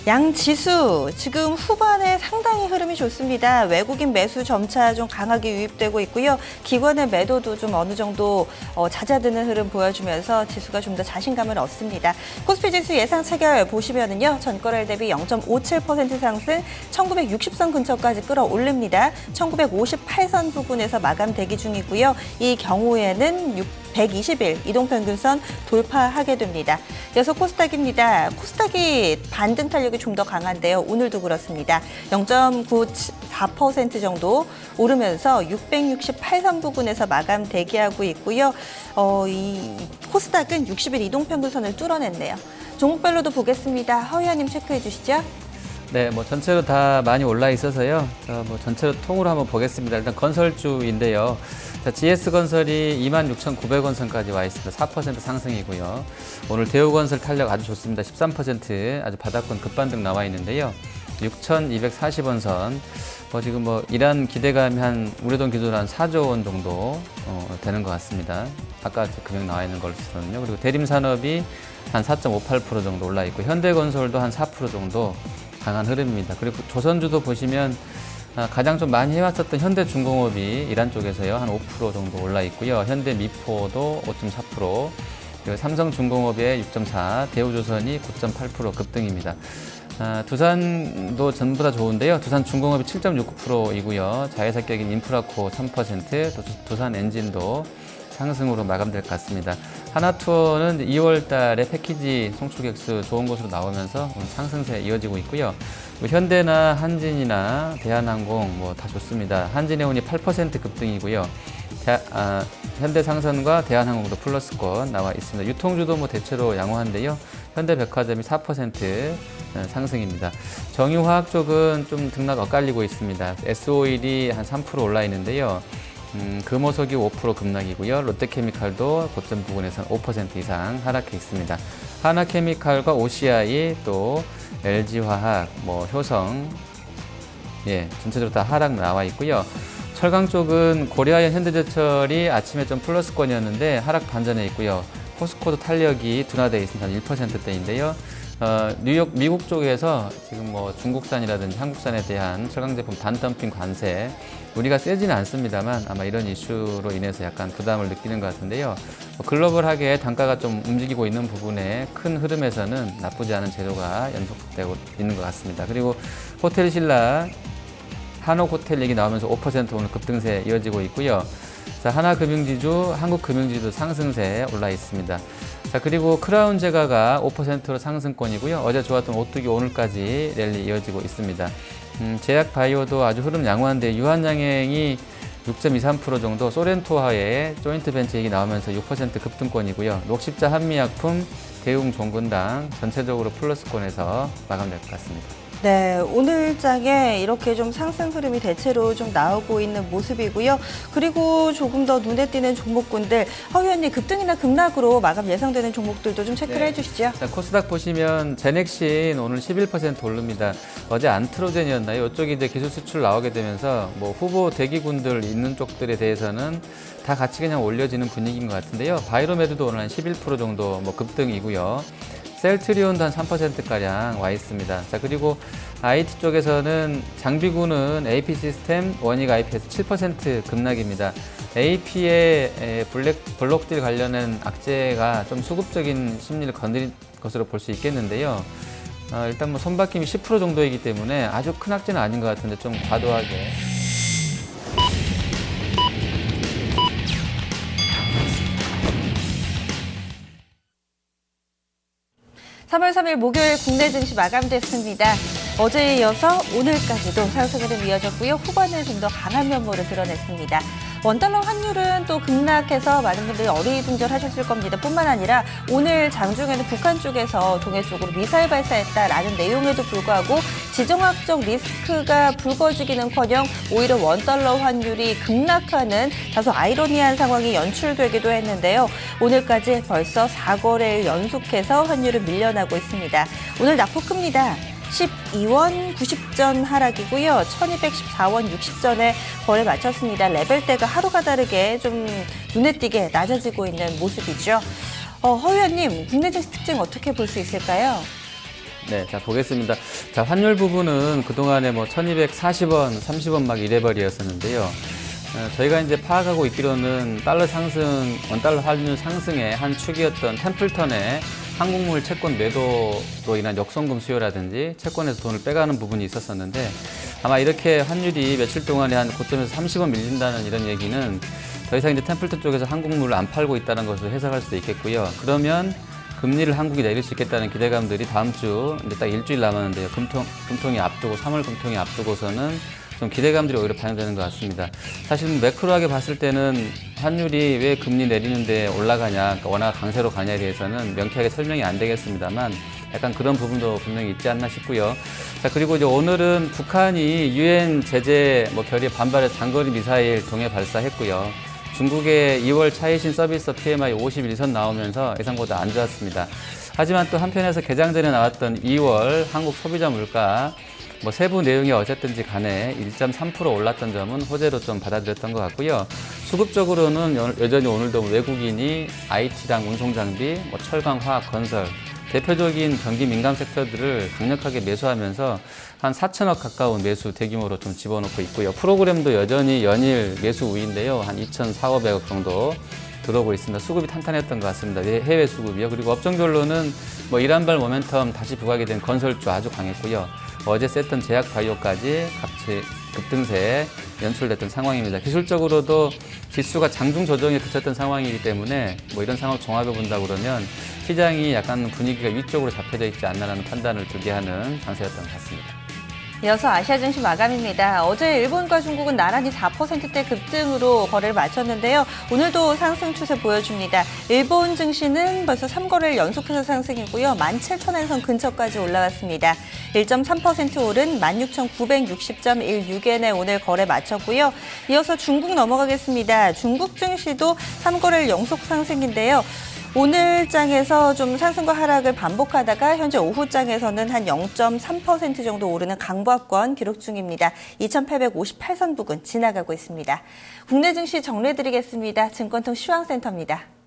양 지수 지금 후반에 상당히 흐름이 좋습니다. 외국인 매수 점차 좀 강하게 유입되고 있고요. 기관의 매도도 좀 어느 정도 잦아드는 흐름 보여주면서 지수가 좀 더 자신감을 얻습니다. 코스피 지수 예상 체결 보시면은요. 전거래 대비 0.57% 상승 1960선 근처까지 끌어올립니다. 1958선 부근에서 마감 대기 중이고요. 이 경우에는 120일 이동평균선 돌파하게 됩니다. 이어서 코스닥입니다. 코스닥이 반등 탄력이 좀 더 강한데요. 오늘도 그렇습니다. 0.94% 정도 오르면서 668선 부근에서 마감 대기하고 있고요. 이 코스닥은 60일 이동평균선을 뚫어냈네요. 종목별로도 보겠습니다. 허위아님 체크해 주시죠. 네, 전체로 다 많이 올라 있어서요. 전체로 통으로 한번 보겠습니다. 일단 건설주인데요. 자, GS건설이 26,900원 선까지 와 있습니다. 4% 상승이고요. 오늘 대우건설 탄력 아주 좋습니다. 13% 아주 바닥권 급반등 나와 있는데요. 6,240원 선. 지금 이란 기대감이 우리 돈 기준으로 한 4조 원 정도 되는 것 같습니다. 아까 금액 나와 있는 걸로서는요. 그리고 대림산업이 한 4.58% 정도 올라 있고 현대건설도 한 4% 정도 강한 흐름입니다. 그리고 조선주도 보시면 가장 좀 많이 해왔었던 현대중공업이 이란 쪽에서요 한 5% 정도 올라 있고요. 현대미포도 5.4%, 그리고 삼성중공업의 6.4%, 대우조선이 9.8% 급등입니다. 두산도 전부 다 좋은데요. 두산중공업이 7.69%이고요. 자회사격인 인프라코 3%, 또 두산엔진도 상승으로 마감될 것 같습니다. 하나투어는 2월 달에 패키지 송출객수 좋은 곳으로 나오면서 오늘 상승세 이어지고 있고요. 현대나 한진이나 대한항공 다 좋습니다. 한진해운이 8% 급등이고요. 현대상선과 대한항공도 플러스권 나와 있습니다. 유통주도 대체로 양호한데요. 현대백화점이 4% 상승입니다. 정유화학 쪽은 좀 등락 엇갈리고 있습니다. S-오일이 한 3% 올라 있는데요. 금호석이 5% 급락이고요. 롯데케미칼도 고점 부근에서는 5% 이상 하락해 있습니다. 하나케미칼과 OCI 또 LG화학, 효성, 전체적으로 다 하락 나와 있고요. 철강 쪽은 고려아연 현대제철이 아침에 좀 플러스권이었는데 하락 반전해 있고요. 포스코도 탄력이 둔화되어 있습니다. 1%대인데요. 미국 쪽에서 지금 중국산이라든지 한국산에 대한 철강 제품 반덤핑 관세, 우리가 세지는 않습니다만 아마 이런 이슈로 인해서 약간 부담을 느끼는 것 같은데요. 글로벌하게 단가가 좀 움직이고 있는 부분에 큰 흐름에서는 나쁘지 않은 재료가 연속되고 있는 것 같습니다. 그리고 호텔 신라, 한옥호텔 얘기 나오면서 5% 오늘 급등세 이어지고 있고요. 자, 하나금융지주, 한국금융지주 상승세 올라 있습니다. 자, 그리고 크라운 제가가 5%로 상승권이고요. 어제 좋았던 오뚜기 오늘까지 랠리 이어지고 있습니다. 제약바이오도 아주 흐름 양호한데 유한양행이 6.23% 정도, 소렌토와의 조인트 벤처 얘기 나오면서 6% 급등권이고요. 녹십자 한미약품, 대웅종근당 전체적으로 플러스권에서 마감될 것 같습니다. 네, 오늘장에 이렇게 좀 상승 흐름이 대체로 좀 나오고 있는 모습이고요. 그리고 조금 더 눈에 띄는 종목군들, 허위원님 급등이나 급락으로 마감 예상되는 종목들도 좀 체크를 해주시죠. 자, 코스닥 보시면 제넥신 오늘 11% 오릅니다. 어제 안트로젠이었나요? 이쪽이 이제 기술 수출 나오게 되면서 후보 대기군들 있는 쪽들에 대해서는 다 같이 그냥 올려지는 분위기인 것 같은데요. 바이로메드도 오늘 한 11% 정도 급등이고요. 셀트리온도 한 3%가량 와 있습니다. 자, 그리고 IT 쪽에서는 장비구는 AP 시스템, 원익 IP에서 7% 급락입니다. AP의 블록딜 관련된 악재가 좀 수급적인 심리를 건드린 것으로 볼 수 있겠는데요. 일단 손바뀜이 10% 정도이기 때문에 아주 큰 악재는 아닌 것 같은데 좀 과도하게. 3월 3일 목요일 국내 증시 마감됐습니다. 어제에 이어서 오늘까지도 상승 흐름 이어졌고요. 후반에 좀 더 강한 면모를 드러냈습니다. 원달러 환율은 또 급락해서 많은 분들이 어리둥절하셨을 겁니다. 뿐만 아니라 오늘 장중에는 북한 쪽에서 동해 쪽으로 미사일 발사했다라는 내용에도 불구하고 지정학적 리스크가 불거지기는커녕 오히려 원달러 환율이 급락하는 다소 아이러니한 상황이 연출되기도 했는데요. 오늘까지 벌써 4거래일 연속해서 환율은 밀려나고 있습니다. 오늘 낙폭 큽니다. 12원 90전 하락이고요. 1214원 60전에 거래 마쳤습니다. 레벨대가 하루가 다르게 좀 눈에 띄게 낮아지고 있는 모습이죠. 허위원님, 국내 증시 특징 어떻게 볼 수 있을까요? 네, 자 보겠습니다. 자 환율 부분은 그동안에 뭐 1240원, 30원 막 이래버리였었는데요. 저희가 이제 파악하고 있기로는 달러 상승, 원달러 환율 상승의 한 축이었던 템플턴의 한국물 채권 매도로 인한 역성금 수요라든지 채권에서 돈을 빼가는 부분이 있었었는데 아마 이렇게 환율이 며칠 동안에 한 고점에서 30원 밀린다는 이런 얘기는 더 이상 이제 템플턴 쪽에서 한국물을 안 팔고 있다는 것을 해석할 수도 있겠고요. 그러면 금리를 한국이 내릴 수 있겠다는 기대감들이 다음 주 이제 딱 일주일 남았는데요. 금통이 앞두고 3월 금통이 앞두고서는 좀 기대감들이 오히려 반영되는 것 같습니다. 사실 매크로하게 봤을 때는 환율이 왜 금리 내리는데 올라가냐, 그러니까 워낙 강세로 가냐에 대해서는 명쾌하게 설명이 안 되겠습니다만 약간 그런 부분도 분명히 있지 않나 싶고요. 자, 그리고 이제 오늘은 북한이 유엔 제재 결의에 반발해서 장거리 미사일 동해 발사했고요. 중국의 2월 차이신 서비스 PMI 51선 나오면서 예상보다 안 좋았습니다. 하지만 또 한편에서 개장 전에 나왔던 2월 한국 소비자 물가 세부 내용이 어쨌든지 간에 1.3% 올랐던 점은 호재로 좀 받아들였던 것 같고요. 수급적으로는 여전히 오늘도 외국인이 IT랑 운송장비, 철강, 화학, 건설 대표적인 경기 민감 섹터들을 강력하게 매수하면서 한 4천억 가까운 매수 대규모로 좀 집어넣고 있고요. 프로그램도 여전히 연일 매수 우위인데요. 한 2,400~500억 정도 들어오고 있습니다. 수급이 탄탄했던 것 같습니다. 해외 수급이요. 그리고 업종별로는 이란발 모멘텀 다시 부각이 된 건설주 아주 강했고요. 어제 셌던 제약 바이오까지 같이 급등세 연출됐던 상황입니다. 기술적으로도 지수가 장중 조정에 그쳤던 상황이기 때문에 이런 상황을 종합해 본다 그러면 시장이 약간 분위기가 위쪽으로 잡혀져 있지 않나라는 판단을 들게 하는 장세였던 것 같습니다. 이어서 아시아 증시 마감입니다. 어제 일본과 중국은 나란히 4%대 급등으로 거래를 마쳤는데요. 오늘도 상승 추세 보여줍니다. 일본 증시는 벌써 3거래를 연속해서 상승이고요. 17,000선 근처까지 올라왔습니다. 1.3% 오른 16,960.16엔에 오늘 거래 마쳤고요. 이어서 중국 넘어가겠습니다. 중국 증시도 3거래를 연속 상승인데요. 오늘 장에서 좀 상승과 하락을 반복하다가 현재 오후 장에서는 한 0.3% 정도 오르는 강보합권 기록 중입니다. 2,858선 부근 지나가고 있습니다. 국내 증시 정리해드리겠습니다. 증권통 시황센터입니다.